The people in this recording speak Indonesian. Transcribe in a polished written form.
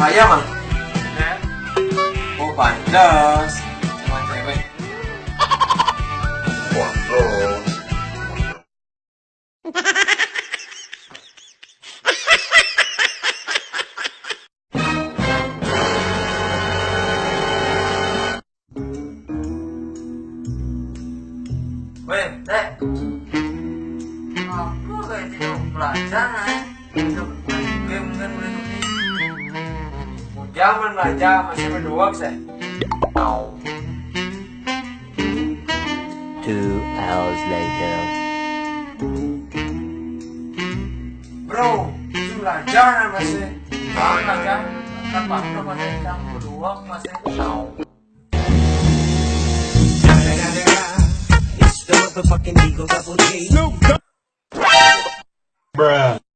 kaya mah. Ya. Oh pantes. Cuma cewek. Waduh. Weh, Dek. Aku kayak tidak belajar hidup game kan Jangan belajar masih berdua sih. 2 hours later. Bro, itu belajar masih. belajar kan waktu masih jam 2 masih It's the motherfucking Eagle Double G. Bruh.